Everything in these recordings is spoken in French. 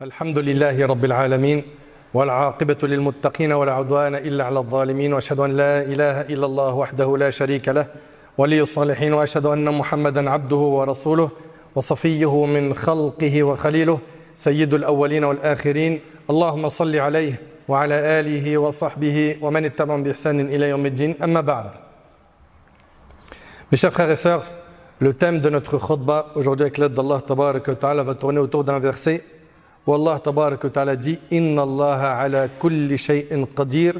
الحمد لله رب العالمين والعاقبة للمتقين ولا عدوان إلا على الظالمين وأشهد أن لا إله إلا الله وحده لا شريك له ولي الصالحين وأشهد أن محمدا عبده ورسوله وصفيه من خلقه وخليله سيد الأولين والآخرين اللهم صل عليه وعلى آله وصحبه ومن اتبعهم بإحسان إلى يوم الدين أما بعد. Mes chers frères et sœurs, le thème de notre khutbah aujourd'hui avec l'aide d'Allah Tabaraka wa Ta'ala va tourner autour d'un verset où Allah Tabaraka wa Ta'ala dit Inna Allah ala kulli shay'in qadir.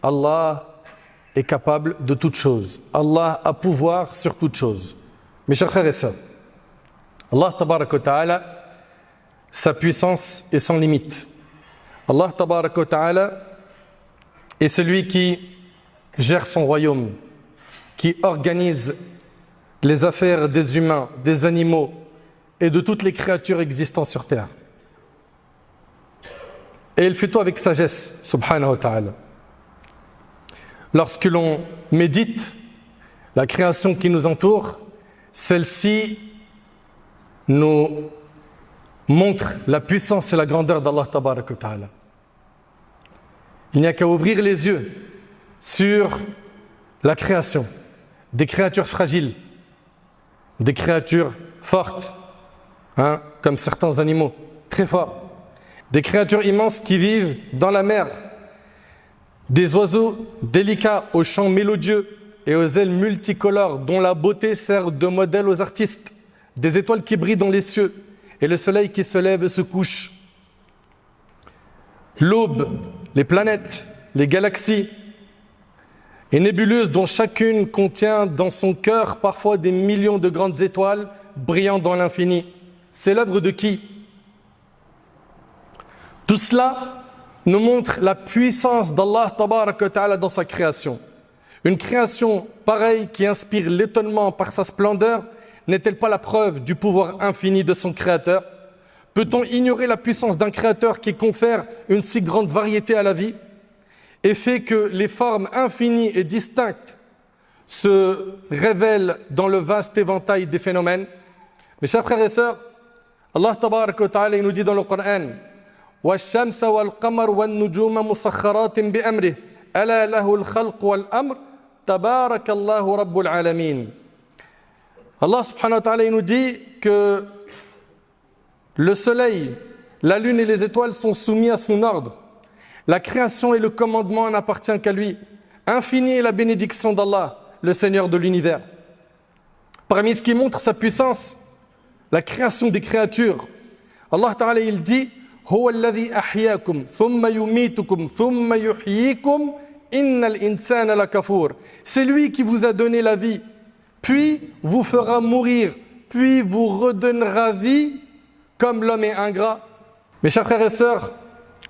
Allah est capable de toutes choses. Allah a pouvoir sur toutes choses. Mes chers frères et sœurs, Allah Tabaraka wa Ta'ala, sa puissance est sans limite. Allah Tabaraka wa Ta'ala est celui qui gère son royaume, qui organise les affaires des humains, des animaux et de toutes les créatures existantes sur terre. Et il fait tout avec sagesse, subhanahu wa ta'ala. Lorsque l'on médite la création qui nous entoure, celle-ci nous montre la puissance et la grandeur d'Allah tabaraka wa ta'ala. Il n'y a qu'à ouvrir les yeux sur la création, des créatures fragiles, des créatures fortes, comme certains animaux, très forts, des créatures immenses qui vivent dans la mer, des oiseaux délicats aux chants mélodieux et aux ailes multicolores dont la beauté sert de modèle aux artistes, des étoiles qui brillent dans les cieux et le soleil qui se lève et se couche, l'aube, les planètes, les galaxies et nébuleuses dont chacune contient dans son cœur parfois des millions de grandes étoiles brillant dans l'infini. C'est l'œuvre de qui? Tout cela nous montre la puissance d'Allah Tabaraka wa Ta'ala dans sa création. Une création pareille qui inspire l'étonnement par sa splendeur n'est-elle pas la preuve du pouvoir infini de son créateur? Peut-on ignorer la puissance d'un créateur qui confère une si grande variété à la vie et fait que les formes infinies et distinctes se révèlent dans le vaste éventail des phénomènes? Mes chers frères et sœurs, Allah Tabaraka wa Ta'ala nous dit dans le Coran وَالشَّمْسَ وَالْقَمَرُ وَالنُّجُومَ مُسَخَّرَاتٍ بِأَمْرِهِ أَلَا لَهُ الْخَلْقُ وَالْأَمْرُ تَبَارَكَ اللَّهُ رَبُّ الْعَالَمِينَ. Allah subhanahu wa ta'ala nous dit que le soleil, la lune et les étoiles sont soumis à son ordre. La création et le commandement n'appartiennent qu'à lui. Infinie est la bénédiction d'Allah, le Seigneur de l'univers. Parmi ce qui montre sa puissance, la création des créatures. Allah Ta'ala il dit هو الذي أحياكم ثم يميتكم ثم يحييكم إن الإنسان لكفور. C'est lui qui vous a donné la vie, puis vous fera mourir, puis vous redonnera vie, comme l'homme est ingrat. Mes chers frères et sœurs,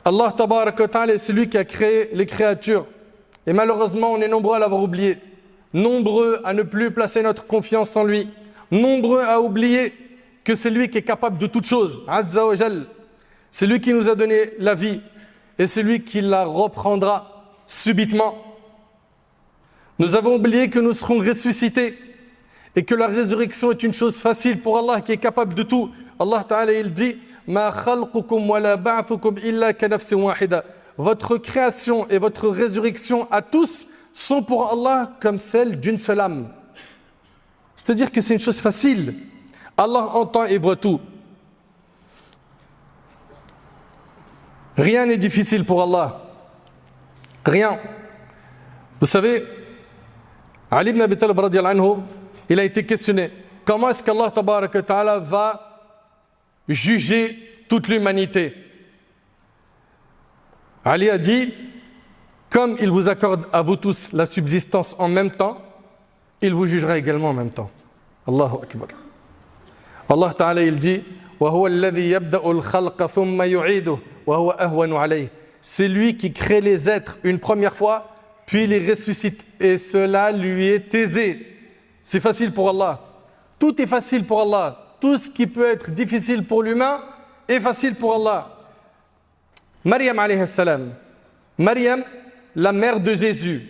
Allah Tabaraka wa Ta'ala est celui qui a créé les créatures. Et malheureusement, on est nombreux à l'avoir oublié. Nombreux à ne plus placer notre confiance en lui. Nombreux à oublier que c'est lui qui est capable de toutes choses. Azza wa Jal. C'est lui qui nous a donné la vie. Et c'est lui qui la reprendra subitement. Nous avons oublié que nous serons ressuscités. Et que la résurrection est une chose facile pour Allah qui est capable de tout. Allah Ta'ala il dit Ma khalqukum wa la ba'thukum illa ka nafsin wahida. Votre création et votre résurrection à tous sont pour Allah comme celle d'une seule âme. C'est-à-dire que c'est une chose facile. Allah entend et voit tout. Rien n'est difficile pour Allah. Rien. Vous savez, Ali ibn Abi Talib radiyallahu anhu, il a été questionné. Comment est-ce qu'Allah Tabaraka wa Ta'ala va juger toute l'humanité? Ali a dit, comme il vous accorde à vous tous la subsistance en même temps, il vous jugera également en même temps. Allahu Akbar. Allah Ta'ala il dit, وَهُوَ الَّذِي يَبْدَأُ الْخَلْقَ ثُمَّ يُعِيدُهُ وَهُوَ أَهْوَنُ عَلَيْهِ. C'est lui qui crée les êtres une première fois, puis les ressuscite, et cela lui est aisé. C'est facile pour Allah. Tout est facile pour Allah. Tout ce qui peut être difficile pour l'humain est facile pour Allah. Maryam alayhi salam. Maryam, la mère de Jésus.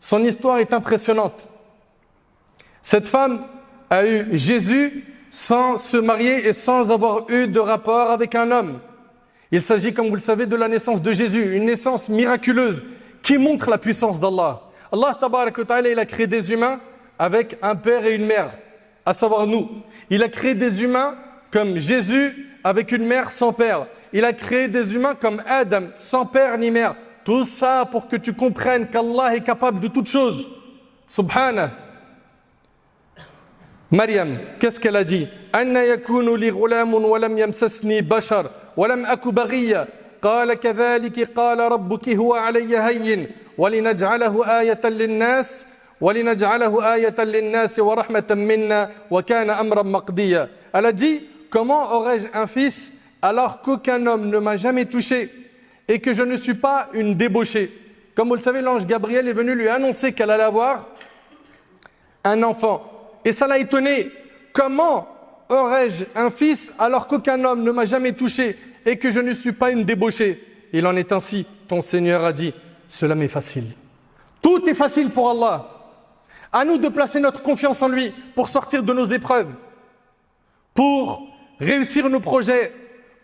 Son histoire est impressionnante. Cette femme a eu Jésus sans se marier et sans avoir eu de rapport avec un homme. Il s'agit, comme vous le savez, de la naissance de Jésus, une naissance miraculeuse qui montre la puissance d'Allah. Allah tabarak wa ta'ala, il a créé des humains avec un père et une mère, à savoir nous. Il a créé des humains comme Jésus avec une mère sans père. Il a créé des humains comme Adam, sans père ni mère. Tout ça pour que tu comprennes qu'Allah est capable de toutes choses. Subhanah. Maryam, qu'est-ce qu'elle a dit? Anna yakunu li ghulamun wa lam yamsasni bashar wa lam aku baghiya. قال كذلك قال ربك هو علي هين ولنجعله آية للناس ورحمة منا وكان أمرا مقضيا. Elle a dit, comment aurais-je un fils alors qu'aucun homme ne m'a jamais touché et que je ne suis pas une débauchée? Comme vous le savez, l'ange Gabriel est venu lui annoncer qu'elle allait avoir un enfant. Et ça l'a étonné. Comment aurais-je un fils alors qu'aucun homme ne m'a jamais touché et que je ne suis pas une débauchée? Il en est ainsi. Ton Seigneur a dit, cela m'est facile. Tout est facile pour Allah. À nous de placer notre confiance en lui pour sortir de nos épreuves, pour réussir nos projets,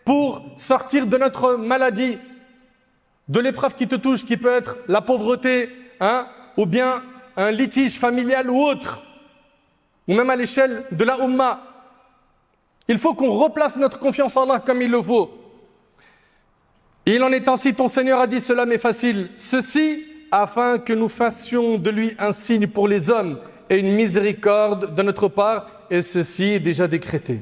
pour sortir de notre maladie, de l'épreuve qui te touche, qui peut être la pauvreté, ou bien un litige familial ou autre, ou même à l'échelle de la Ummah. Il faut qu'on replace notre confiance en Allah comme il le faut. Et il en est ainsi, ton Seigneur a dit, cela m'est facile. Ceci afin que nous fassions de lui un signe pour les hommes et une miséricorde de notre part, et ceci est déjà décrété.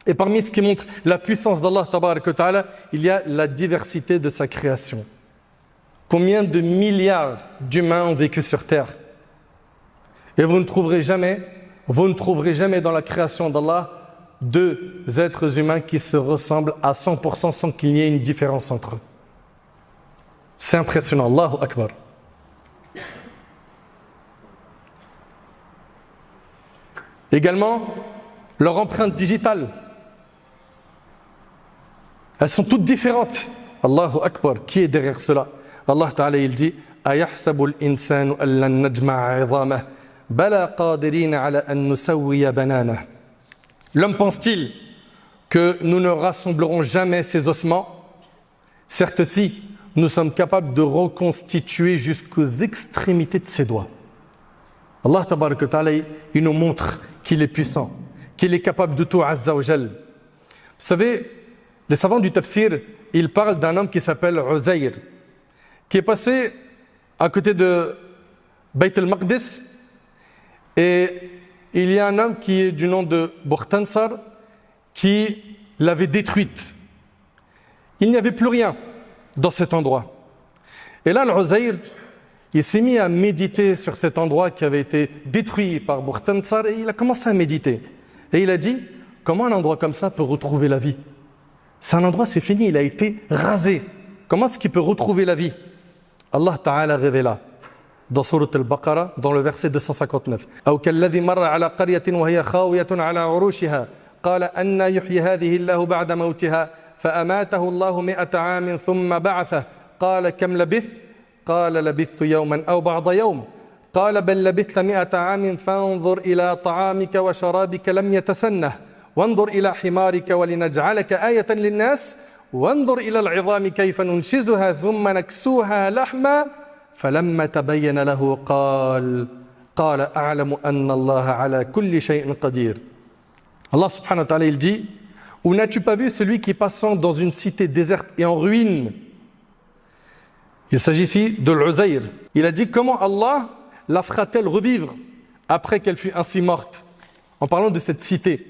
Et parmi ce qui montre la puissance d'Allah tabarak wa ta'ala, il y a la diversité de sa création. Combien de milliards d'humains ont vécu sur terre? Et vous ne trouverez jamais dans la création d'Allah deux êtres humains qui se ressemblent à 100% sans qu'il y ait une différence entre eux. C'est impressionnant. Allahu Akbar. Également, leur empreinte digitale. Elles sont toutes différentes. Allahu Akbar. Qui est derrière cela? Allah Ta'ala, il dit Ayahsabu al-insanu allan najma'a 'idhamah bala qadirina 'ala an nusawwiya bananah. L'homme pense-t-il que nous ne rassemblerons jamais ses ossements? Certes si, nous sommes capables de reconstituer jusqu'aux extrémités de ses doigts. Allah tabarak wa ta'ala, il nous montre qu'il est puissant, qu'il est capable de tout, Azza wa Jal. Vous savez, les savants du tafsir, ils parlent d'un homme qui s'appelle Uzayr, qui est passé à côté de Bayt al-Maqdis, et il y a un homme qui est du nom de Bukhtansar qui l'avait détruite. Il n'y avait plus rien dans cet endroit. Et là, l'Uzayr, il s'est mis à méditer sur cet endroit qui avait été détruit par Bukhtansar, et il a commencé à méditer. Et il a dit, comment un endroit comme ça peut retrouver la vie? C'est un endroit, c'est fini, il a été rasé. Comment est-ce qu'il peut retrouver la vie? Allah Ta'ala révéla dans Surat al-Baqarah, dans le verset 259. أو كالذي مر على قرية وهي خاوية على عروشها قال أن يحيي هذه الله بعد موتها فأماته الله 100 عام ثم بعثه قال كم لبثت قال لبثت يوما أو بعض يوم قال بل لبثت 100 عام فانظر إلى طعامك وشرابك لم يتسنه وانظر إلى حمارك ولنجعلك آية للناس وانظر إلى العظام كيف ننشزها ثم نكسوها لحما فلما تبين له قال أعلم أن الله على كل شيء قدير. Allah subhanahu wa ta'ala, il dit, ou n'as-tu pas vu celui qui passant dans une cité déserte et en ruine? Il s'agit ici de l'Uzayr. Il a dit, comment Allah la fera-t-elle revivre après qu'elle fut ainsi morte? En parlant de cette cité,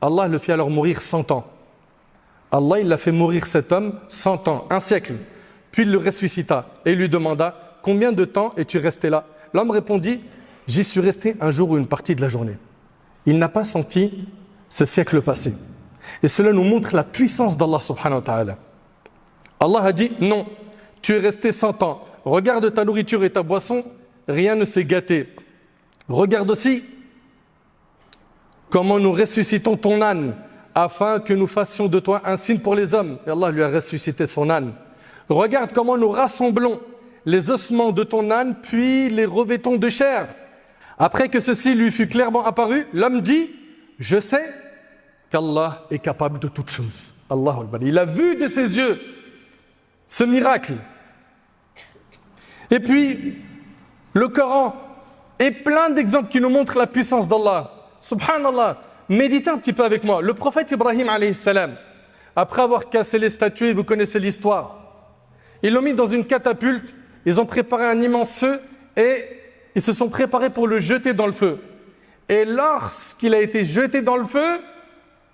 Allah le fit alors mourir 100 ans. Allah, il l'a fait mourir cet homme 100 ans, un siècle. Puis il le ressuscita et lui demanda, combien de temps es-tu resté là? L'homme répondit, j'y suis resté un jour ou une partie de la journée. Il n'a pas senti ce siècle passé. Et cela nous montre la puissance d'Allah subhanahu wa ta'ala. Allah a dit, non, tu es resté 100 ans. Regarde ta nourriture et ta boisson, rien ne s'est gâté. Regarde aussi comment nous ressuscitons ton âne, afin que nous fassions de toi un signe pour les hommes. Et Allah lui a ressuscité son âne. Regarde comment nous rassemblons les ossements de ton âne, puis les revêtons de chair. Après que ceci lui fut clairement apparu, l'homme dit, je sais qu'Allah est capable de toutes choses. Allahu Akbar. Il a vu de ses yeux ce miracle. Et puis, le Coran est plein d'exemples qui nous montrent la puissance d'Allah. Subhanallah. Méditez un petit peu avec moi. Le prophète Ibrahim, alayhi salam, après avoir cassé les statues, vous connaissez l'histoire, ils l'ont mis dans une catapulte, ils ont préparé un immense feu et ils se sont préparés pour le jeter dans le feu. Et lorsqu'il a été jeté dans le feu,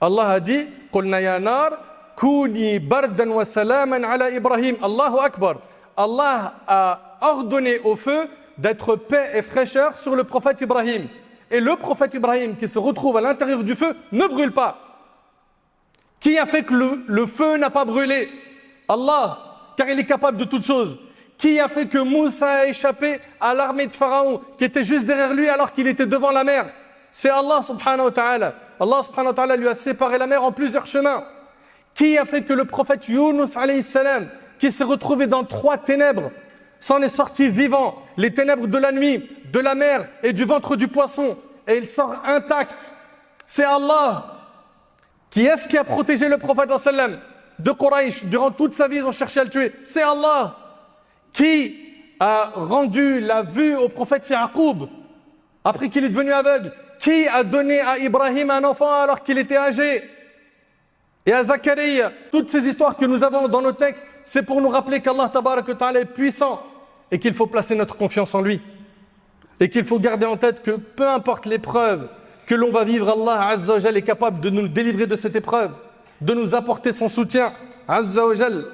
Allah a dit قُلْنَا يَا نَارْ كُونِي بَرْدًا وَسَلَامًا عَلَى إِبْرَاهِيم. Allahu Akbar. Allah a ordonné au feu d'être paix et fraîcheur sur le prophète Ibrahim. Et le prophète Ibrahim qui se retrouve à l'intérieur du feu ne brûle pas. Qui a fait que le feu n'a pas brûlé? Allah, car il est capable de toutes choses. Qui a fait que Moussa a échappé à l'armée de Pharaon qui était juste derrière lui alors qu'il était devant la mer? C'est Allah subhanahu wa ta'ala. Allah subhanahu wa ta'ala lui a séparé la mer en plusieurs chemins. Qui a fait que le prophète Yunus alayhi salam, qui s'est retrouvé dans 3 ténèbres, s'en est sorti vivant, les ténèbres de la nuit, de la mer et du ventre du poisson, et il sort intact? C'est Allah. Qui est-ce qui a protégé le prophète sallam de Quraysh durant toute sa vie? Ils ont cherché à le tuer. C'est Allah. Qui a rendu la vue au prophète Yaqub après qu'il est devenu aveugle? Qui a donné à Ibrahim un enfant alors qu'il était âgé? Et à Zachariah? Toutes ces histoires que nous avons dans nos textes, c'est pour nous rappeler qu'Allah tabarak wa ta'ala est puissant et qu'il faut placer notre confiance en lui. Et qu'il faut garder en tête que peu importe l'épreuve que l'on va vivre, Allah Azza wa Jal est capable de nous délivrer de cette épreuve, de nous apporter son soutien. Azza wa Jal.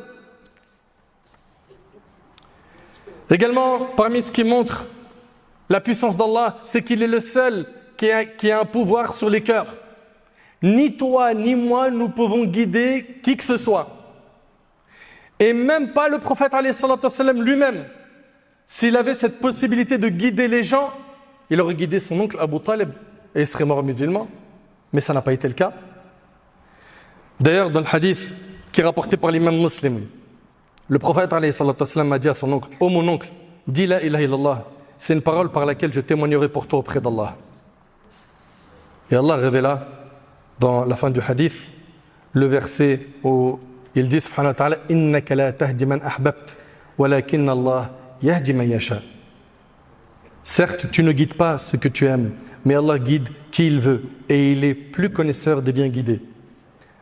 Également, parmi ce qui montre la puissance d'Allah, c'est qu'il est le seul qui a un pouvoir sur les cœurs. Ni toi, ni moi, nous pouvons guider qui que ce soit. Et même pas le prophète alayhi salatu wassalam lui-même. S'il avait cette possibilité de guider les gens, il aurait guidé son oncle Abu Talib et il serait mort musulman. Mais ça n'a pas été le cas. D'ailleurs, dans le hadith qui est rapporté par l'imam Muslim, le prophète alayhi salatu wassalam a dit à son oncle: « Oh mon oncle, dis la ilaha illallah, c'est une parole par laquelle je témoignerai pour toi auprès d'Allah. » Et Allah révéla dans la fin du hadith le verset où il dit subhanahu wa ta'ala: « Innaka la tahdi man ahbabt, walakin Allah yahdi man yasha. » Certes, tu ne guides pas ce que tu aimes, mais Allah guide qui il veut et il est plus connaisseur des bien guidés.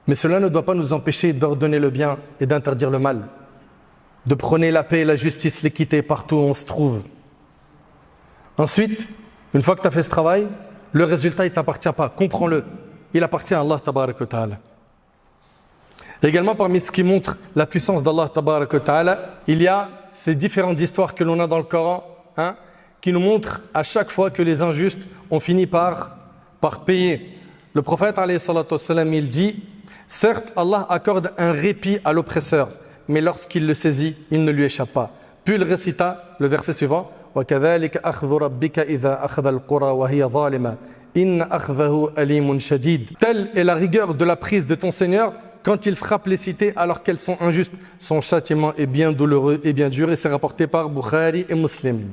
Mais cela ne doit pas nous empêcher d'ordonner le bien et d'interdire le mal, de prôner la paix, la justice, l'équité partout où on se trouve. Ensuite, une fois que tu as fait ce travail, le résultat il ne t'appartient pas, comprends-le. Il appartient à Allah tabarak wa ta'ala. Également, parmi ce qui montre la puissance d'Allah tabarak wa ta'ala, il y a ces différentes histoires que l'on a dans le Coran, qui nous montrent à chaque fois que les injustes ont fini par payer. Le prophète alayhi salatu wassalam, il dit: certes, Allah accorde un répit à l'oppresseur, mais lorsqu'il le saisit, il ne lui échappe pas. Puis il récita le verset suivant: وَكَذَلِكَ أَخْذُ رَبِّكَ إِذَا أَخْذَ الْقُرَى وَهِيَ ظَالِمَةٌ إِنَّ أَخْذَهُ أَلِيمٌ شَدِيدٌ. Telle est la rigueur de la prise de ton Seigneur quand il frappe les cités alors qu'elles sont injustes. Son châtiment est bien douloureux et bien dur, et c'est rapporté par Bukhari et Muslim.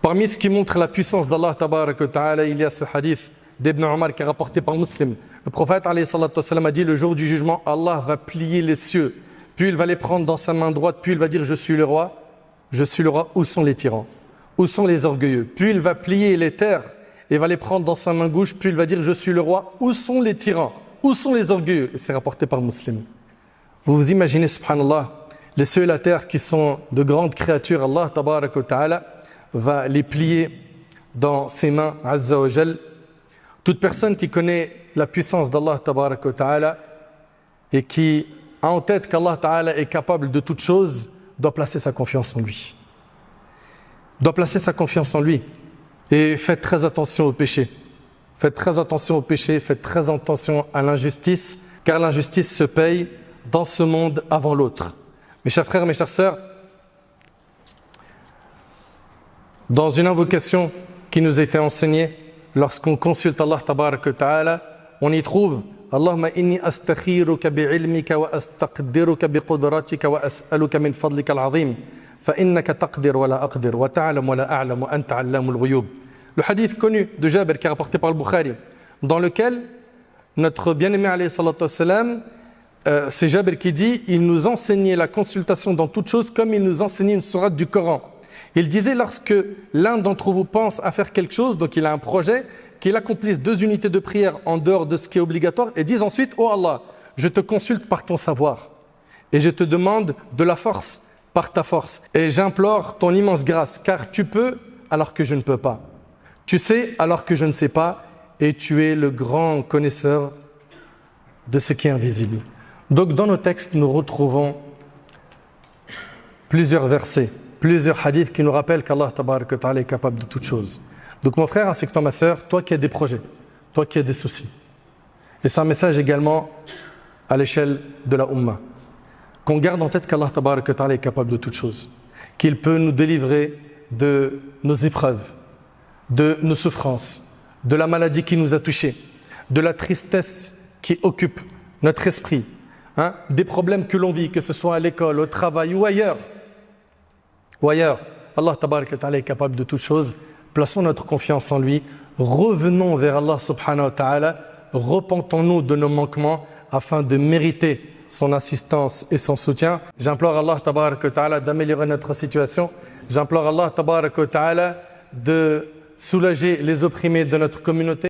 Parmi ce qui montre la puissance d'Allah tabarak wa ta'ala, il y a ce hadith d'Ibn Omar qui est rapporté par Muslim. Le prophète alayhi salatu wassalam a dit: le jour du jugement, Allah va plier les cieux, puis il va les prendre dans sa main droite, puis il va dire: je suis le roi, où sont les tyrans, où sont les orgueilleux? Puis il va plier les terres et va les prendre dans sa main gauche, puis il va dire: je suis le roi, où sont les tyrans, où sont les orgueilleux? Et c'est rapporté par Muslim. Vous vous imaginez, subhanallah, les cieux et la terre qui sont de grandes créatures, Allah tabarak wa ta'ala va les plier dans ses mains, azza wa jal. Toute personne qui connaît la puissance d'Allah tabarak wa ta'ala et qui a en tête qu'Allah ta'ala est capable de toutes choses doit placer sa confiance en lui. Doit placer sa confiance en lui. Et faites très attention au péché. Faites très attention au péché, faites très attention à l'injustice, car l'injustice se paye dans ce monde avant l'autre. Mes chers frères, mes chères sœurs, dans une invocation qui nous a été enseignée, lorsqu'on consulte Allah tabarak wa ta'ala, on y trouve: Allahumma inni astakhiruka bi'ilmika wa astaqdiruka biqudratika wa as'aluka min fadlika al-azim fa innaka taqdir wa la aqdir wa ta'lam wa la a'lam wa anta 'allamul ghuyub. Le hadith connu de Jabir qui est rapporté par le Bukhari, dans lequel notre bien-aimé alayhi salatu wassalam, c'est Jabir qui dit, il nous enseignait la consultation dans toute chose comme il nous enseignait une sourate du Coran. Il disait, lorsque l'un d'entre vous pense à faire quelque chose, donc il a un projet, qu'il accomplisse 2 unités de prière en dehors de ce qui est obligatoire, et dise ensuite, oh Allah, je te consulte par ton savoir, et je te demande de la force par ta force, et j'implore ton immense grâce, car tu peux alors que je ne peux pas. Tu sais alors que je ne sais pas, et tu es le grand connaisseur de ce qui est invisible. Donc dans nos textes, nous retrouvons plusieurs versets, plusieurs hadiths qui nous rappellent qu'Allah tabaraka wa ta'ala est capable de toutes choses. Donc mon frère ainsi que toi ma sœur, toi qui as des projets, toi qui as des soucis. Et c'est un message également à l'échelle de la Ummah. Qu'on garde en tête qu'Allah tabaraka wa ta'ala est capable de toutes choses. Qu'il peut nous délivrer de nos épreuves, de nos souffrances, de la maladie qui nous a touchés, de la tristesse qui occupe notre esprit, des problèmes que l'on vit, que ce soit à l'école, au travail ou ailleurs. Allah tabaraka wa ta'ala est capable de toutes choses. Plaçons notre confiance en lui. Revenons vers Allah subhanahu wa ta'ala. Repentons-nous de nos manquements afin de mériter son assistance et son soutien. J'implore Allah tabaraka wa ta'ala d'améliorer notre situation. J'implore Allah tabaraka wa ta'ala de soulager les opprimés de notre communauté.